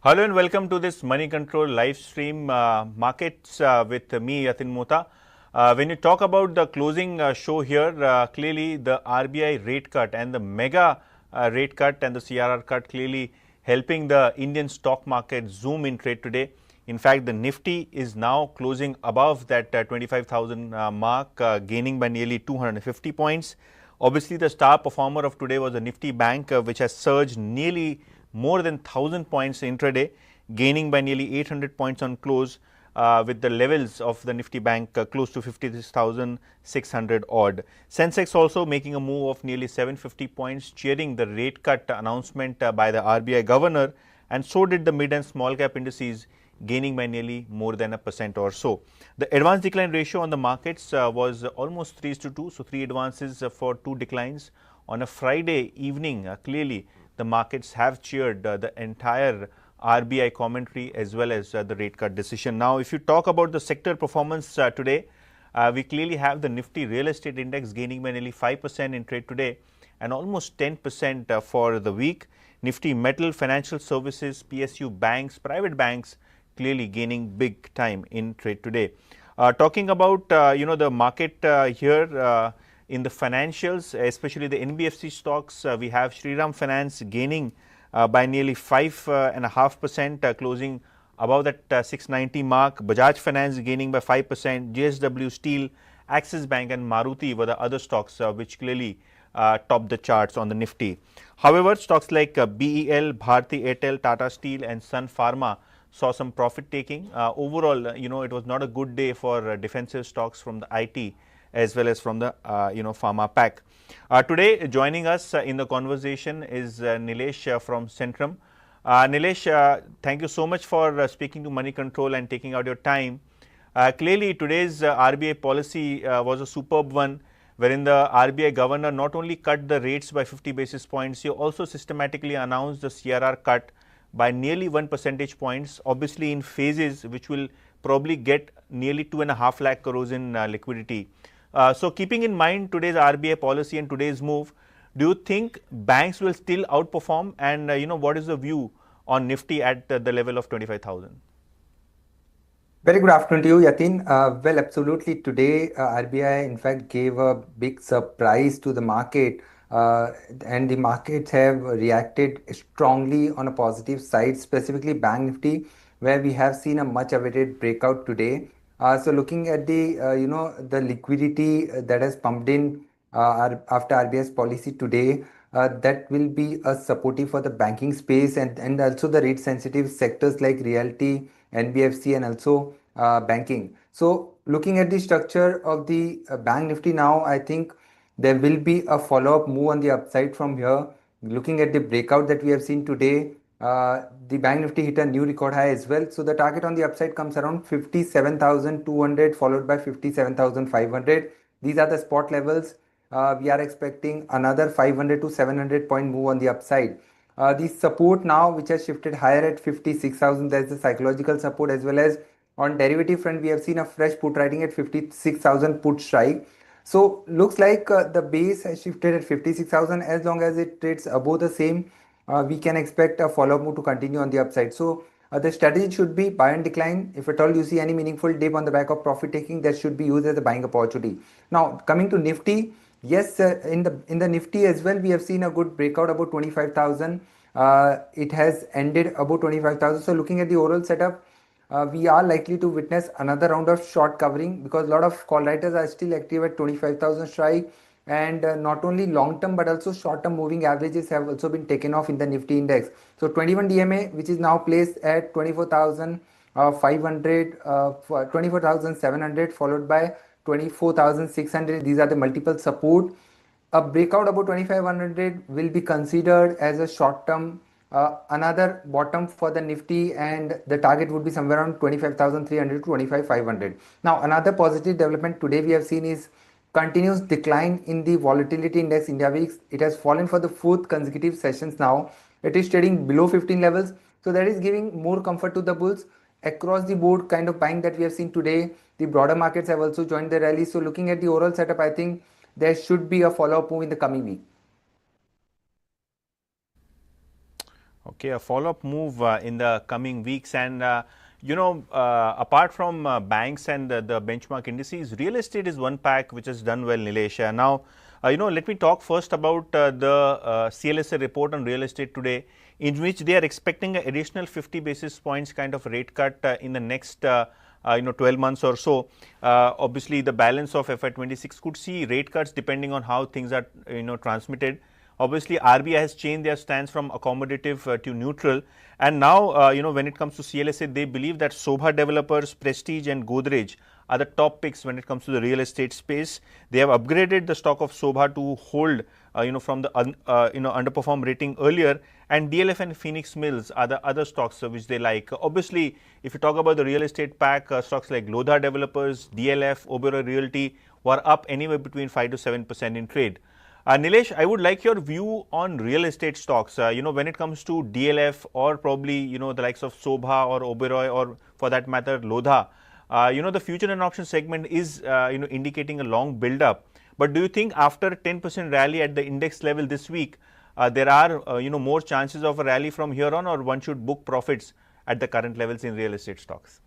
Hello and welcome to this Moneycontrol live stream markets with me, Yatin Mota. When you talk about the closing show here, clearly the RBI rate cut and the mega rate cut and the CRR cut clearly helping the Indian stock market zoom in trade today. In fact, the Nifty is now closing above that 25,000 mark, gaining by nearly 250 points. Obviously, the star performer of today was the Nifty Bank, which has surged nearly more than 1,000 points intraday, gaining by nearly 800 points on close, with the levels of the Nifty Bank close to 56,600 odd. Sensex also making a move of nearly 750 points, cheering the rate cut announcement by the RBI governor, and so did the mid and small cap indices, gaining by nearly more than 1% or so. The advance decline ratio on the markets was almost 3:2, so 3 advances for 2 declines. On a Friday evening, clearly the markets have cheered the entire RBI commentary as well as the rate cut decision. Now, if you talk about the sector performance today, we clearly have the Nifty Real Estate Index gaining by nearly 5% in trade today and almost 10% for the week. Nifty Metal, Financial Services, PSU banks, private banks clearly gaining big time in trade today. Talking about the market here in the financials, especially the NBFC stocks, we have Shriram Finance gaining by nearly 5.5%, closing above that 690 mark. Bajaj Finance gaining by 5%. JSW Steel, Axis Bank and Maruti were the other stocks which clearly topped the charts on the Nifty. However, stocks like BEL, Bharti Airtel, Tata Steel and Sun Pharma saw some profit taking. Overall, it was not a good day for defensive stocks from the IT as well as from the pharma pack. Today joining us in the conversation is Nilesh from Centrum. Nilesh, thank you so much for speaking to Moneycontrol and taking out your time. Clearly today's RBI policy was a superb one, wherein the RBI governor not only cut the rates by 50 basis points, he also systematically announced the CRR cut by nearly 1 percentage points, obviously in phases which will probably get nearly 2.5 lakh crores in liquidity. So keeping in mind today's RBI policy and today's move, do you think banks will still outperform, and what is the view on Nifty at the level of 25,000? Very good afternoon to you, Yatin. Well, absolutely. Today, RBI in fact gave a big surprise to the market, and the markets have reacted strongly on a positive side, specifically Bank Nifty, where we have seen a much awaited breakout today. So looking at the the liquidity that has pumped in after RBI's policy today, that will be a supportive for the banking space and also the rate sensitive sectors like Realty, NBFC and also banking. So looking at the structure of the Bank Nifty now, I think there will be a follow-up move on the upside from here. Looking at the breakout that we have seen today, the Bank Nifty hit a new record high as well. So the target on the upside comes around 57,200 followed by 57,500. These are the spot levels. We are expecting another 500 to 700 point move on the upside. The support now which has shifted higher at 56,000, there is the psychological support, as well as on derivative front we have seen a fresh put writing at 56,000 put strike. So looks like the base has shifted at 56,000. As long as it trades above the same, we can expect a follow-up move to continue on the upside. So the strategy should be buy and decline. If at all you see any meaningful dip on the back of profit taking, that should be used as a buying opportunity. Now coming to Nifty, yes, in the Nifty as well, we have seen a good breakout about 25,000. It has ended about 25,000. So looking at the overall setup, we are likely to witness another round of short covering, because a lot of call writers are still active at 25,000 strike, and not only long term but also short term moving averages have also been taken off in the Nifty index. So 21 DMA, which is now placed at 24,500, 24,700 followed by 24,600. These are the multiple support. A breakout about 2,500 will be considered as a short term another bottom for the Nifty, and the target would be somewhere around 25,300 to 25,500. Now another positive development today we have seen is continuous decline in the volatility index India Weeks. It has fallen for the 4th consecutive sessions now. It is trading below 15 levels, so that is giving more comfort to the bulls. Across the board kind of buying that we have seen today, the broader markets have also joined the rally. So looking at the overall setup, I think there should be a follow-up move in the coming week. Okay, a follow-up move in the coming weeks. And apart from banks and the benchmark indices, real estate is one pack which has done well, Nilesh. Now, let me talk first about the CLSA report on real estate today, in which they are expecting an additional 50 basis points kind of rate cut in the next 12 months or so. Obviously, the balance of FY26 could see rate cuts depending on how things are transmitted. Obviously, RBI has changed their stance from accommodative to neutral, and now when it comes to CLSA, they believe that Sobha developers, Prestige and Godrej are the top picks when it comes to the real estate space. They have upgraded the stock of Sobha to hold from the underperform rating earlier, and DLF and Phoenix Mills are the other stocks which they like. Obviously, if you talk about the real estate pack, stocks like Lodha Developers, DLF, Oberoi Realty were up anywhere between 5 to 7% in trade. Nilesh, I would like your view on real estate stocks. When it comes to DLF or probably the likes of Sobha or Oberoi or for that matter Lodha, the future and option segment is indicating a long build up. But do you think after a 10% rally at the index level this week, there are more chances of a rally from here on, or one should book profits at the current levels in real estate stocks?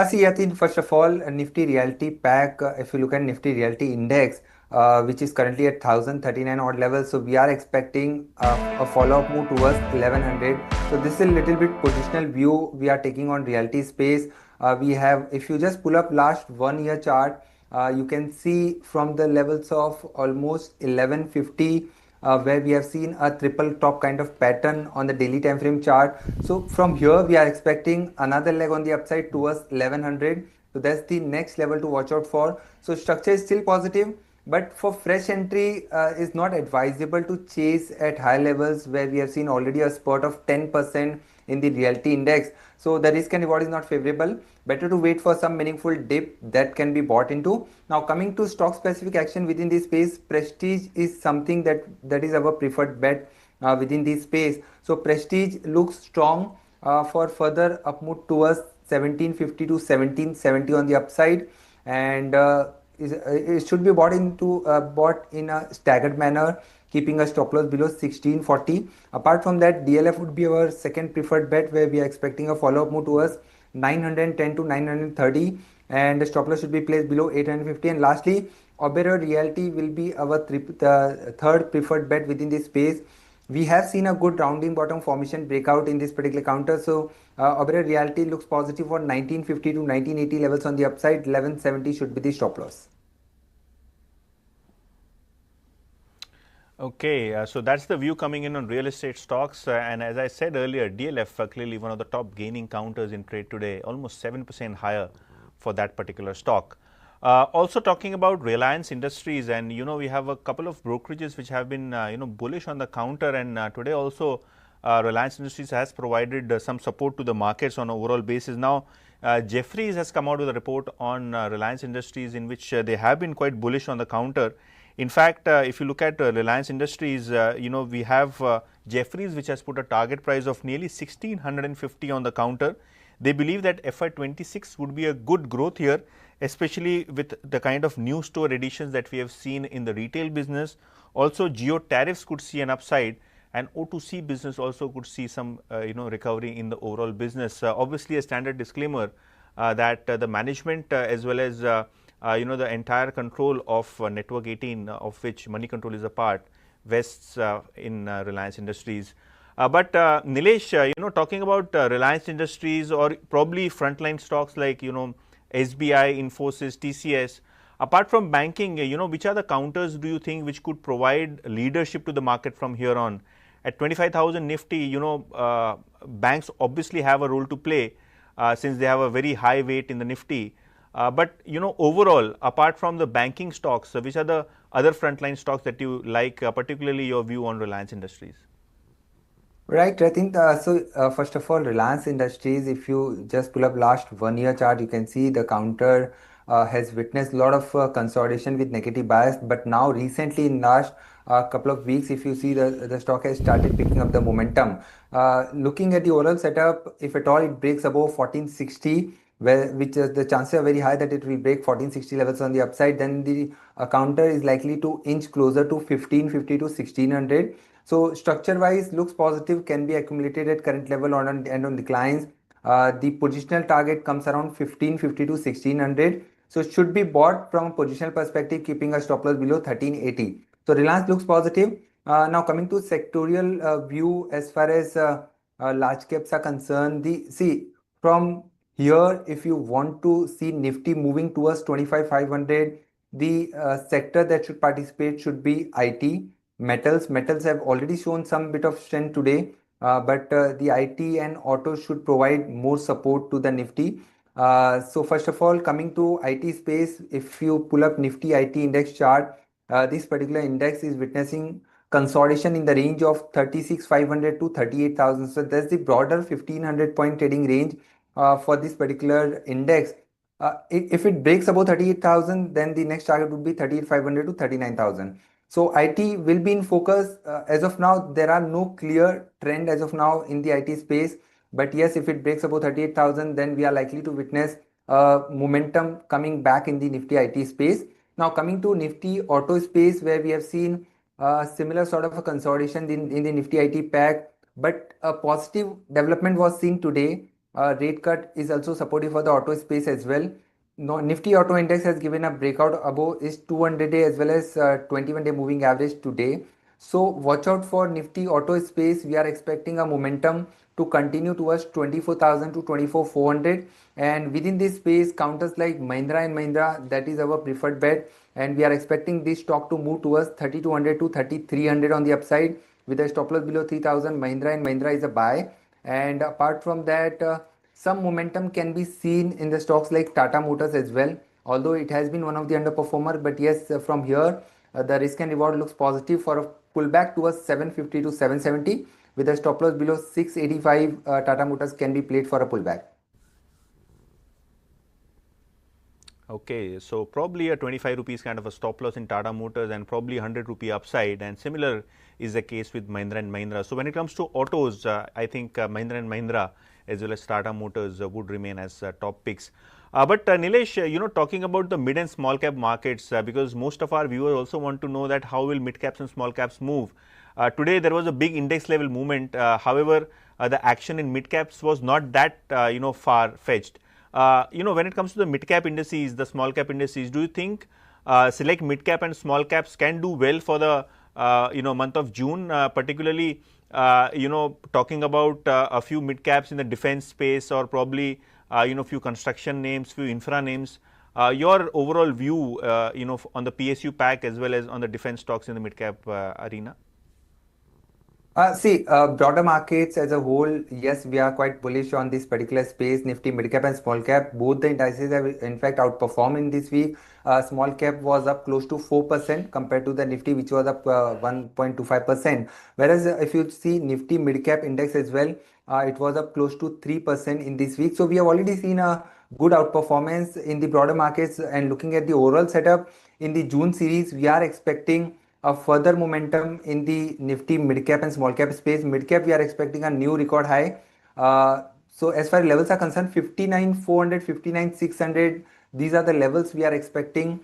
See, I think first of all, Nifty Realty pack, if you look at Nifty Realty index, which is currently at 1039 odd levels, so we are expecting a follow-up move towards 1100. So this is a little bit positional view we are taking on realty space. We have, if you just pull up last 1 year chart, you can see from the levels of almost 1150 where we have seen a triple top kind of pattern on the daily time frame chart. So from here we are expecting another leg on the upside towards 1100. So that's the next level to watch out for. So structure is still positive, but for fresh entry is not advisable to chase at high levels where we have seen already a spurt of 10% in the realty index. So the risk and reward is not favorable. Better to wait for some meaningful dip that can be bought into. Now coming to stock specific action within this space, Prestige is something that is our preferred bet within this space. So Prestige looks strong for further up move towards 1750 to 1770 on the upside, and it should be bought in a staggered manner, keeping a stop loss below 1640. Apart from that, DLF would be our second preferred bet, where we are expecting a follow-up move towards 910 to 930, and the stop loss should be placed below 850. And lastly, Oberoi Realty will be our third preferred bet within this space. We have seen a good rounding bottom formation breakout in this particular counter. So Oberoi Realty looks positive for 1950 to 1980 levels on the upside. 1170 should be the stop loss. Okay, so that's the view coming in on real estate stocks. And as I said earlier, DLF clearly one of the top gaining counters in trade today, almost 7% higher for that particular stock. Also talking about Reliance Industries, and we have a couple of brokerages which have been bullish on the counter, and today also Reliance Industries has provided some support to the markets on an overall basis. Now Jefferies has come out with a report on Reliance Industries in which they have been quite bullish on the counter. In fact, if you look at Reliance Industries, we have Jefferies, which has put a target price of nearly 1650 on the counter. They believe that FY26 would be a good growth year, especially with the kind of new store additions that we have seen in the retail business. Also, geo tariffs could see an upside, and O2C business also could see some recovery in the overall business. Obviously, a standard disclaimer that the management as well as the entire control of Network 18, of which Moneycontrol is a part, vests in Reliance Industries. But Nilesh, talking about Reliance Industries or probably frontline stocks like SBI, Infosys, TCS, apart from banking, which are the counters do you think which could provide leadership to the market from here on? At 25,000 Nifty, banks obviously have a role to play since they have a very high weight in the Nifty. But overall, apart from the banking stocks, which are the other frontline stocks that you like, particularly your view on Reliance Industries? Right, I think first of all, Reliance Industries, if you just pull up last 1 year chart, you can see the counter has witnessed a lot of consolidation with negative bias. But now recently in last couple of weeks, if you see the stock has started picking up the momentum. Looking at the overall setup, if at all it breaks above 1460, which the chances are very high that it will break 1460 levels on the upside. Then the counter is likely to inch closer to 1550 to 1600. So structure wise looks positive, can be accumulated at current level and on declines. The positional target comes around 1550 to 1600. So it should be bought from a positional perspective, keeping a stop loss below 1380. So Reliance looks positive. Now coming to sectorial view, as far as large caps are concerned, the see from here, if you want to see Nifty moving towards 25,500, the sector that should participate should be IT, metals. Metals have already shown some bit of strength today, but the IT and auto should provide more support to the Nifty. So first of all, coming to IT space, if you pull up Nifty IT index chart, this particular index is witnessing consolidation in the range of 36,500 to 38,000. So that's the broader 1500 point trading range for this particular index. If it breaks above 38,000, then the next target would be 38,500 to 39,000. So IT will be in focus. As of now, there are no clear trend as of now in the IT space. But yes, if it breaks above 38,000, then we are likely to witness momentum coming back in the Nifty IT space. Now coming to Nifty auto space, where we have seen similar sort of a consolidation in the Nifty IT pack, but a positive development was seen today. Rate cut is also supportive for the auto space as well. No, Nifty Auto Index has given a breakout above its 200-day as well as 21-day moving average today. So watch out for Nifty Auto space. We are expecting a momentum to continue towards 24,000 to 24,400. And within this space, counters like Mahindra and Mahindra, that is our preferred bet. And we are expecting this stock to move towards 3,200 to 3,300 on the upside with a stop loss below 3,000. Mahindra and Mahindra is a buy. And apart from that, some momentum can be seen in the stocks like Tata Motors as well, although it has been one of the underperformer. But yes, from here, the risk and reward looks positive for a pullback towards 750 to 770 with a stop loss below 685. Tata Motors can be played for a pullback. Okay, so probably a 25 rupees kind of a stop loss in Tata Motors and probably 100 rupee upside, and similar is the case with Mahindra and Mahindra. So when it comes to autos, I think Mahindra and Mahindra as well as Tata Motors would remain as top picks. But Nilesh, talking about the mid and small cap markets, because most of our viewers also want to know that how will mid caps and small caps move. Today there was a big index level movement. However, the action in mid caps was not that far fetched. When it comes to the mid cap indices, the small cap indices, do you think select mid cap and small caps can do well for the month of June, particularly talking about a few mid caps in the defense space, or probably few construction names, few infra names? Your overall view on the PSU pack as well as on the defense stocks in the mid cap arena? Broader markets as a whole, yes, we are quite bullish on this particular space. Nifty mid cap and small cap, both the indices have in fact outperformed in this week. Small cap was up close to 4% compared to the Nifty, which was up 1.25%. Whereas if you see Nifty mid cap index as well, it was up close to 3% in this week. So we have already seen a good outperformance in the broader markets. And looking at the overall setup in the June series, we are expecting a further momentum in the Nifty mid cap and small cap space. Mid cap, we are expecting a new record high. So as far as levels are concerned, 59,400, 59,600, these are the levels we are expecting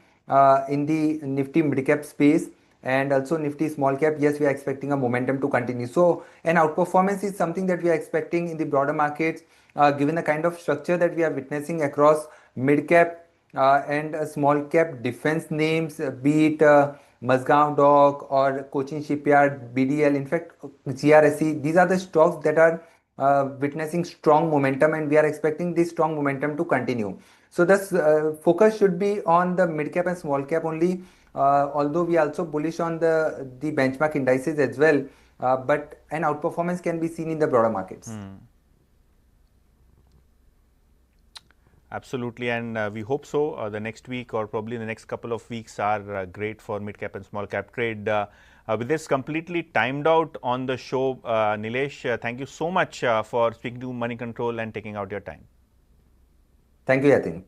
in the Nifty mid cap space. And also Nifty small cap, yes, we are expecting a momentum to continue. So an outperformance is something that we are expecting in the broader markets, given the kind of structure that we are witnessing across mid cap and small cap defense names, be it Mazgaon Dock or Cochin Shipyard, BDL, in fact, GRSE. These are the stocks that are witnessing strong momentum, and we are expecting this strong momentum to continue. So this focus should be on the mid cap and small cap only, although we are also bullish on the benchmark indices as well, but an outperformance can be seen in the broader markets. Absolutely, and we hope so. The next week or probably the next couple of weeks are great for mid cap and small cap trade. With this completely timed out on the show, Nilesh, thank you so much for speaking to Moneycontrol and taking out your time. Thank you, Yatin.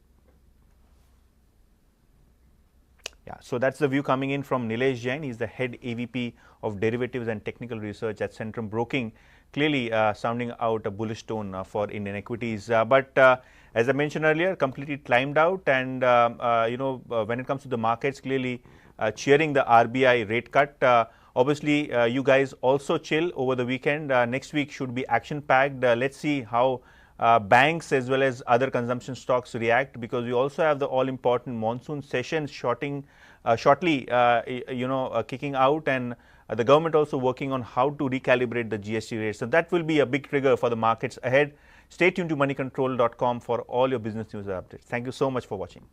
Yeah, so that's the view coming in from Nilesh Jain. He's the head AVP of derivatives and technical research at Centrum Broking, clearly sounding out a bullish tone for Indian equities. But as I mentioned earlier, completely climbed out, and when it comes to the markets, clearly cheering the RBI rate cut. Obviously, you guys also chill over the weekend. Next week should be action packed. Let's see how banks as well as other consumption stocks react, because we also have the all important monsoon session shortly kicking out, and the government also working on how to recalibrate the GST rates. So that will be a big trigger for the markets ahead. Stay tuned to moneycontrol.com for all your business news and updates. Thank you so much for watching.